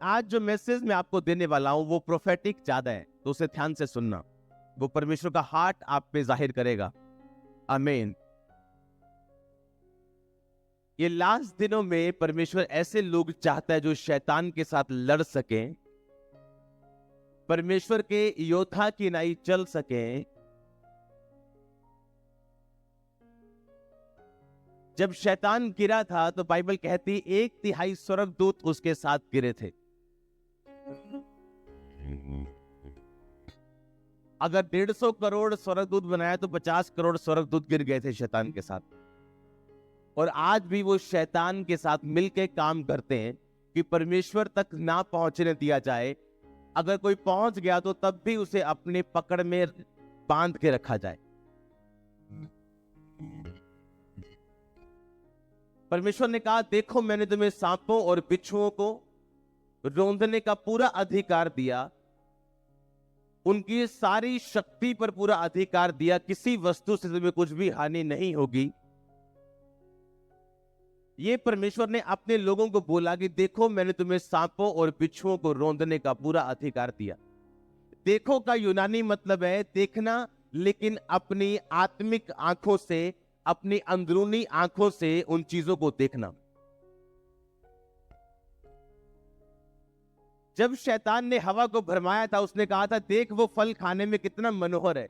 आज जो मैसेज मैं आपको देने वाला हूं वो प्रोफेटिक ज्यादा है, तो उसे ध्यान से सुनना। वो परमेश्वर का हार्ट आप पे जाहिर करेगा। आमीन। ये लास्ट दिनों में परमेश्वर ऐसे लोग चाहता है जो शैतान के साथ लड़ सके, परमेश्वर के योद्धा की नाई चल सके। जब शैतान गिरा था तो बाइबल कहती 1/3 स्वर्गदूत उसके साथ गिरे थे। अगर 150 करोड़ स्वर्गदूत बनाया तो 50 करोड़ स्वर्गदूत गिर गए थे शैतान के साथ। और आज भी वो शैतान के साथ मिलकर काम करते हैं कि परमेश्वर तक ना पहुंचने दिया जाए। अगर कोई पहुंच गया तो तब भी उसे अपने पकड़ में बांध के रखा जाए। परमेश्वर ने कहा, देखो मैंने तुम्हें सांपों और बिच्छुओं को रौंदने का पूरा अधिकार दिया, उनकी सारी शक्ति पर पूरा अधिकार दिया, किसी वस्तु से तुम्हें कुछ भी हानि नहीं होगी। ये परमेश्वर ने अपने लोगों को बोला कि देखो मैंने तुम्हें सांपों और बिच्छुओं को रौंदने का पूरा अधिकार दिया। देखो का यूनानी मतलब है देखना, लेकिन अपनी आत्मिक आंखों से, अपनी अंदरूनी आंखों से उन चीजों को देखना। जब शैतान ने हवा को भरमाया था, उसने कहा था देख वो फल खाने में कितना मनोहर है।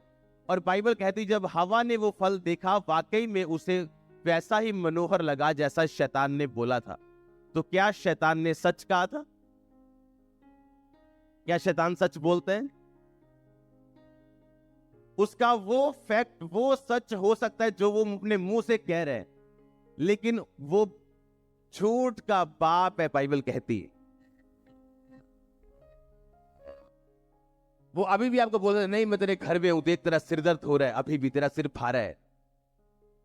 और बाइबल कहती जब हवा ने वो फल देखा, वाकई में उसे वैसा ही मनोहर लगा जैसा शैतान ने बोला था। तो क्या शैतान ने सच कहा था? क्या शैतान सच बोलते हैं? उसका वो फैक्ट, वो सच हो सकता है जो वो अपने मुंह से कह रहे हैं, लेकिन वो झूठ का बाप है। बाइबल कहती है वो अभी भी आपको बोल रहे नहीं मैं तेरे घर में हूं, देख तेरा सिर दर्द हो रहा है, अभी भी तेरा सिर फाड़ा है,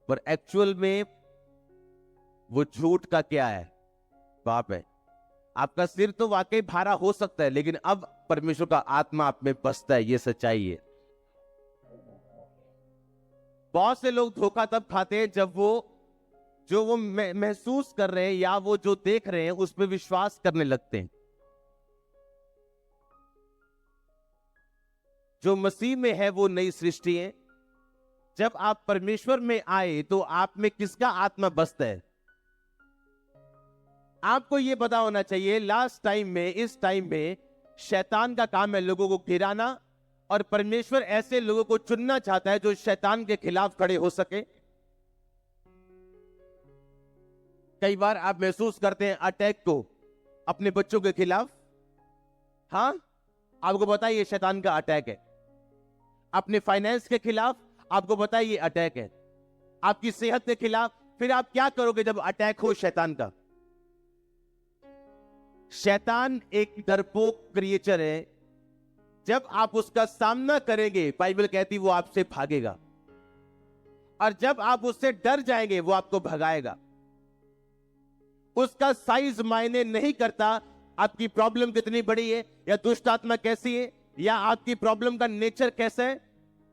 पर एक्चुअल में वो झूठ का क्या है? बाप है। आपका सिर तो वाकई भारा हो सकता है, लेकिन अब परमेश्वर का आत्मा आप में बसता है, ये सच्चाई है। बहुत से लोग धोखा तब खाते हैं जब वो जो वो महसूस कर रहे हैं या वो जो देख रहे हैं उस पर विश्वास करने लगते हैं। जो मसीह में है वो नई सृष्टि है। जब आप परमेश्वर में आए तो आप में किसका आत्मा बसता है? आपको यह पता होना चाहिए लास्ट टाइम में, इस टाइम में शैतान का काम है लोगों को गिराना, और परमेश्वर ऐसे लोगों को चुनना चाहता है जो शैतान के खिलाफ खड़े हो सके। कई बार आप महसूस करते हैं अटैक को अपने बच्चों के खिलाफ। हां, आपको पता है ये शैतान का अटैक है। अपने फाइनेंस के खिलाफ आपको पता है ये अटैक है। आपकी सेहत के खिलाफ। फिर आप क्या करोगे जब अटैक हो शैतान का? शैतान एक डरपोक क्रिएचर है। जब आप उसका सामना करेंगे, बाइबल कहती वो आपसे भागेगा, और जब आप उससे डर जाएंगे वो आपको भगाएगा। उसका साइज मायने नहीं करता आपकी प्रॉब्लम कितनी बड़ी है, या दुष्ट आत्मा कैसी है, या आपकी प्रॉब्लम का नेचर कैसा है।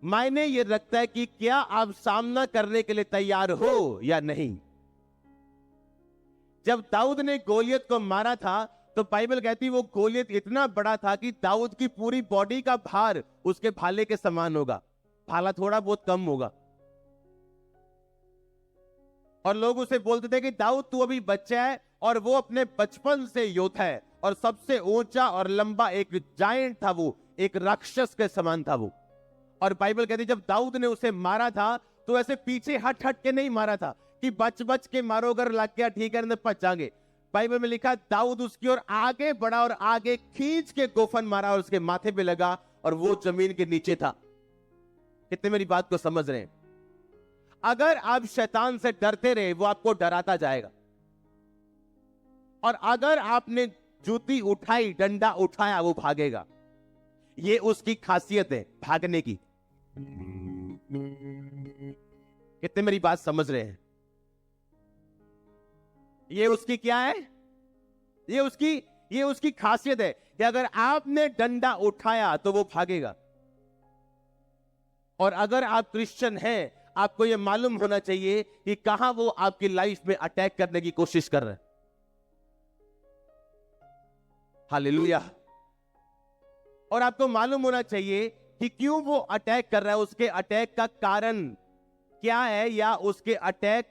मायने ये रखता है कि क्या आप सामना करने के लिए तैयार हो या नहीं। जब दाऊद ने गोलियत को मारा था तो बाइबल कहती वो गोलियत इतना बड़ा था कि दाऊद की पूरी बॉडी का भार उसके भाले के समान होगा, भाला थोड़ा बहुत कम होगा। और लोग उसे बोलते थे कि दाऊद तू अभी बच्चा है, और वो अपने बचपन से योद्धा है, और सबसे ऊंचा और लंबा एक जायंट था, वो एक राक्षस के समान था वो। और बाइबल कहती जब दाऊद ने उसे मारा था तो ऐसे पीछे हट हट के नहीं मारा था कि बच बच के मारो, अगर लग गया ठीक है बच जाएंगे। बाइबल में लिखा दाऊद उसकी ओर आगे बढ़ा और आगे खींच के गोफन मारा और उसके माथे पे लगा और वो जमीन के नीचे था। कितने मेरी बात को समझ रहे हैं? अगर आप शैतान से डरते रहे वो आपको डराता जाएगा, और अगर आपने जूती उठाई, डंडा उठाया, वो भागेगा। ये उसकी खासियत है, भागने की। कितने मेरी बात समझ रहे हैं? ये उसकी क्या है? ये उसकी खासियत है कि अगर आपने डंडा उठाया तो वो भागेगा। और अगर आप क्रिश्चियन हैं, आपको यह मालूम होना चाहिए कि कहां वो आपकी लाइफ में अटैक करने की कोशिश कर रहे हैं। हालेलुया। और आपको मालूम होना चाहिए कि क्यों वो अटैक कर रहा है, उसके अटैक का कारण क्या है, या उसके अटैक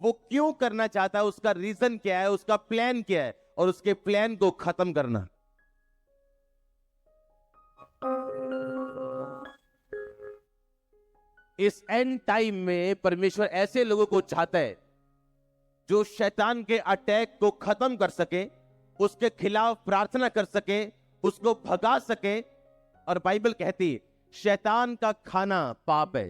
वो क्यों करना चाहता है, उसका रीजन क्या है, उसका प्लान क्या है, और उसके प्लान को खत्म करना। इस एंड टाइम में परमेश्वर ऐसे लोगों को चाहता है जो शैतान के अटैक को खत्म कर सके, उसके खिलाफ प्रार्थना कर सके, उसको भगा सके। और बाइबल कहती है शैतान का खाना पाप है।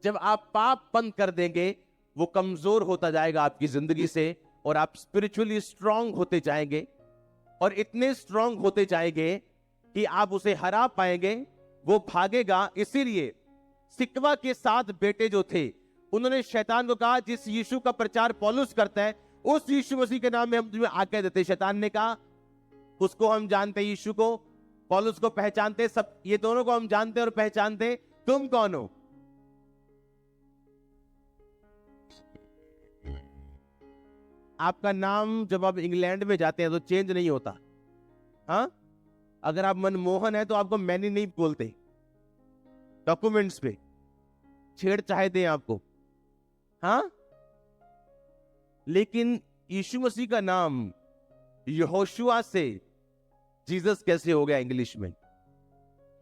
जब आप पाप बंद कर देंगे, वो कमजोर होता जाएगा आपकी जिंदगी से, और आप स्पिरिचुअली स्ट्रांग होते जाएंगे, और इतने स्ट्रांग होते जाएंगे कि आप उसे हरा पाएंगे, वो भागेगा। इसीलिए सिकवा के 7 बेटे जो थे, उन्होंने शैतान को कहा जिस यीशु का प्रचार पौलुस करता है, उस यीशु मसीह के नाम में हम तुम्हें आज्ञा देते। शैतान ने कहा उसको हम जानते, यीशु को, पौलुस को पहचानते, सब ये दोनों को हम जानते और पहचानते, तुम कौन हो? आपका नाम जब आप इंग्लैंड में जाते हैं तो चेंज नहीं होता। हाँ, अगर आप मनमोहन है तो आपको मैनी नहीं बोलते, डॉक्यूमेंट्स पे छेड़ चाहे दें आपको। हाँ, लेकिन यीशु मसीह का नाम यहोशुआ से जीसस कैसे हो गया? इंग्लिश में,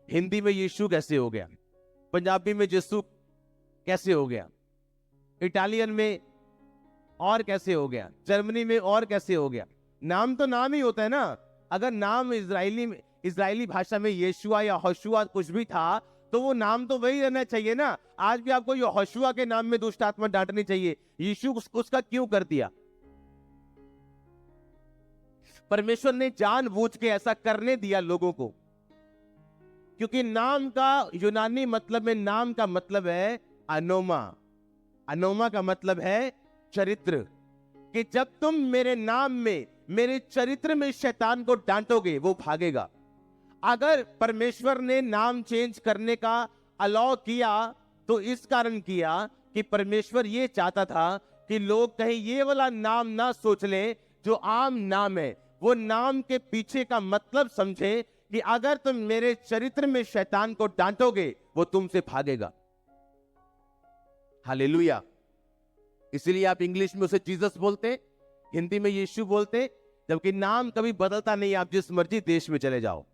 हिंदी में यीशु कैसे हो गया? पंजाबी में यीशु कैसे हो गया? इटालियन में और कैसे हो गया? जर्मनी में और कैसे हो गया? नाम तो नाम ही होता है ना। अगर नाम इजरायली भाषा में यीशुआ या होशुआ कुछ भी था, तो वो नाम तो वही रहना चाहिए ना। आज भी आपको यहोशुआ के नाम में दुष्ट आत्मा डांटनी चाहिए। यीशु उसका क्यों कर दिया? परमेश्वर ने जानबूझ के ऐसा करने दिया लोगों को, क्योंकि नाम का यूनानी मतलब में, नाम का मतलब है अनोमा। अनोमा का मतलब है चरित्र। कि जब तुम मेरे नाम में, मेरे चरित्र में शैतान को डांटोगे, वो भागेगा। अगर परमेश्वर ने नाम चेंज करने का अलाउ किया, तो इस कारण किया कि परमेश्वर ये चाहता था कि लोग कहीं ये वाला नाम ना सोच लें जो आम नाम है। वो नाम के पीछे का मतलब समझे कि अगर तुम मेरे चरित्र में शैतान को डांटोगे, वो तुमसे भागेगा। हालेलुया। इसीलिए आप इंग्लिश में उसे जीसस बोलते, हिंदी में यीशु बोलते, जबकि नाम कभी बदलता नहीं। आप जिस मर्जी देश में चले जाओ।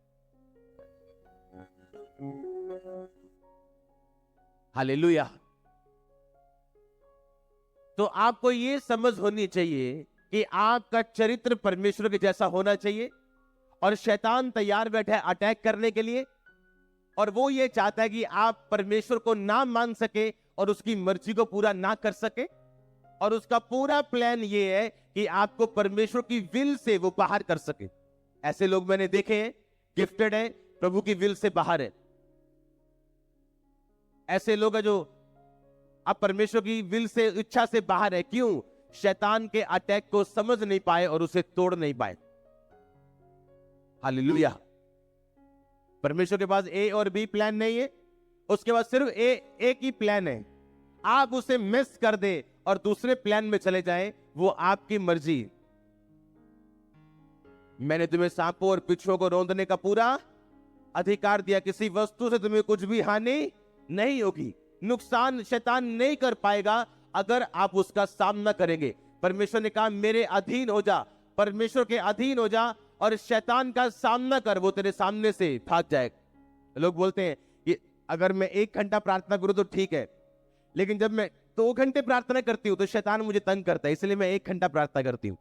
हालेलुया। तो आपको यह समझ होनी चाहिए कि आपका चरित्र परमेश्वर के जैसा होना चाहिए, और शैतान तैयार बैठा है अटैक करने के लिए, और वो ये चाहता है कि आप परमेश्वर को ना मान सके और उसकी मर्जी को पूरा ना कर सके। और उसका पूरा प्लान ये है कि आपको परमेश्वर की विल से वो बाहर कर सके। ऐसे लोग मैंने देखे हैं, गिफ्टेड है, प्रभु की विल से बाहर है। ऐसे लोग हैं जो अब परमेश्वर की विल से, इच्छा से बाहर है। क्यों? शैतान के अटैक को समझ नहीं पाए और उसे तोड़ नहीं पाए। हालेलुया। परमेश्वर के पास ए और बी प्लान नहीं है, उसके पास सिर्फ एक ही प्लान है। आप उसे मिस कर दे और दूसरे प्लान में चले जाएं, वो आपकी मर्जी। मैंने तुम्हें सांपों और बिच्छुओं को रौंदने का पूरा अधिकार दिया, किसी वस्तु से तुम्हें कुछ भी हानि नहीं होगी, नुकसान शैतान नहीं कर पाएगा अगर आप उसका सामना करेंगे। परमेश्वर ने कहा मेरे अधीन हो जा, परमेश्वर के अधीन हो जा और शैतान का सामना कर, वो तेरे सामने से भाग जाएगा। लोग बोलते हैं कि अगर मैं 1 घंटा प्रार्थना करूं तो ठीक है, लेकिन जब मैं 2 घंटे प्रार्थना करती हूं तो शैतान मुझे तंग करता है, इसलिए मैं 1 घंटा प्रार्थना करती हूं।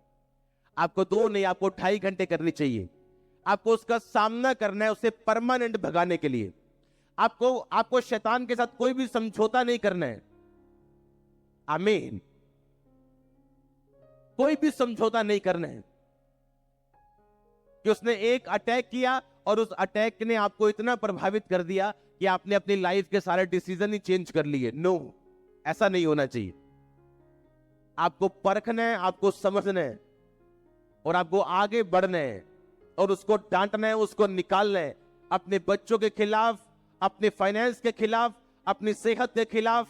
आपको 2 नहीं, आपको 2.5 घंटे करनी चाहिए। आपको उसका सामना करना है, उसे परमानेंट भगाने के लिए। आपको शैतान के साथ कोई भी समझौता नहीं करना है। आमीन। कोई भी समझौता नहीं करना है कि उसने एक अटैक किया और उस अटैक ने आपको इतना प्रभावित कर दिया कि आपने अपनी लाइफ के सारे डिसीजन ही चेंज कर लिए। नो, ऐसा नहीं होना चाहिए। आपको परखना है, आपको समझना है, और आपको आगे बढ़ना है, और उसको डांटना है, उसको निकालना है। अपने बच्चों के खिलाफ, अपने फाइनेंस के खिलाफ, अपनी सेहत के खिलाफ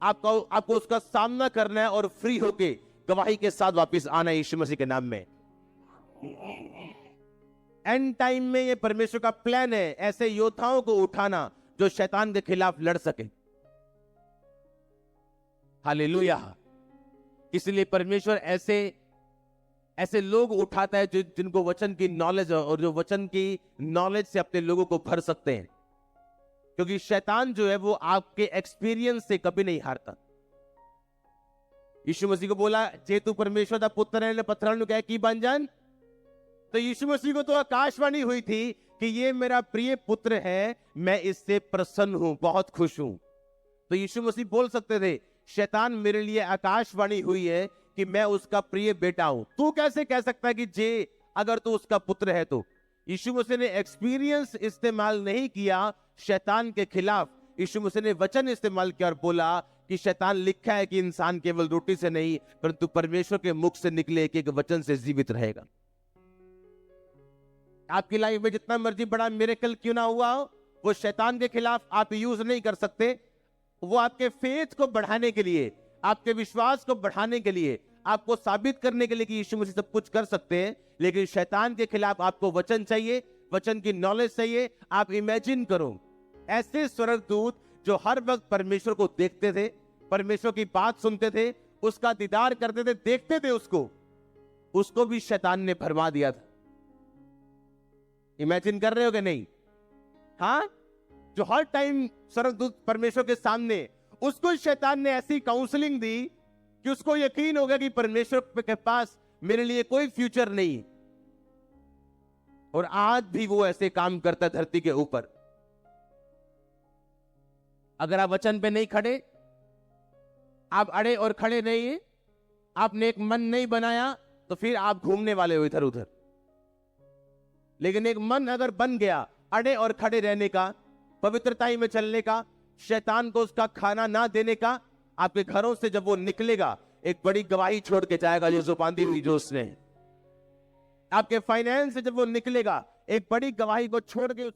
आपको उसका सामना करना है और फ्री होके गवाही के साथ वापस आना है यीशु मसीह के नाम में। एंड टाइम में ये परमेश्वर का प्लान है, ऐसे योद्धाओं को उठाना जो शैतान के खिलाफ लड़ सके। हालेलुया। इसलिए परमेश्वर ऐसे ऐसे लोग उठाता है जिनको वचन की नॉलेज है और जो वचन की नॉलेज से अपने लोगों को भर सकते हैं, क्योंकि शैतान जो है वो आपके एक्सपीरियंस से कभी नहीं हारता। यीशु मसीह को बोला, जे तू परमेश्वर का पुत्र है, पत्थरों ने कहा कि बन जान। तो यीशु मसीह को तो आकाशवाणी हुई थी कि ये मेरा प्रिय पुत्र है, मैं इससे प्रसन्न हूं, बहुत खुश हूं। तो यीशु मसीह बोल सकते थे, शैतान मेरे लिए आकाशवाणी हुई है कि मैं उसका प्रिय बेटा हूं। तू कैसे कह सकता है कि जे अगर तू उसका पुत्र है? तो यीशु मसीह ने एक्सपीरियंस इस्तेमाल नहीं किया शैतान के खिलाफ, यीशु मसीह ने वचन इस्तेमाल किया और बोला कि शैतान लिखा है कि इंसान केवल रोटी से नहीं परंतु परमेश्वर के मुख से निकले एक एक वचन से जीवित रहेगा। आपकी लाइफ में जितना मर्जी बड़ा मिरेकल क्यों ना हुआ हो, वो शैतान के खिलाफ आप यूज नहीं कर सकते। वो आपके फेथ को बढ़ाने के लिए, आपके विश्वास को बढ़ाने के लिए, आपको साबित करने के लिए कि यीशु मसीह सब कुछ कर सकते हैं। लेकिन शैतान के खिलाफ आपको वचन चाहिए, वचन की नॉलेज चाहिए। आप इमेजिन करो ऐसे स्वर्गदूत जो हर वक्त परमेश्वर को देखते थे, परमेश्वर की बात सुनते थे, उसका दीदार करते थे, देखते थे उसको भी शैतान ने भरमा दिया था। इमेजिन कर रहे हो कि नहीं? हाँ, जो हर टाइम स्वर्गदूत परमेश्वर के सामने, उसको शैतान ने ऐसी काउंसलिंग दी कि उसको यकीन हो गया कि परमेश्वर के पास मेरे लिए कोई फ्यूचर नहीं। और आज भी वो ऐसे काम करता है धरती के ऊपर। अगर आप वचन पे नहीं खड़े, आप अड़े और खड़े नहीं, आपने एक मन नहीं बनाया, तो फिर आप घूमने वाले हो इधर उधर। लेकिन एक मन अगर बन गया अड़े और खड़े रहने का, पवित्रताई में चलने का, शैतान को उसका खाना ना देने का, आपके घरों से जब वो निकलेगा एक बड़ी गवाही छोड़ के जाएगा जो बांधी हुई जो उसने। आपके फाइनेंस से जब वो निकलेगा एक बड़ी गवाही को छोड़ के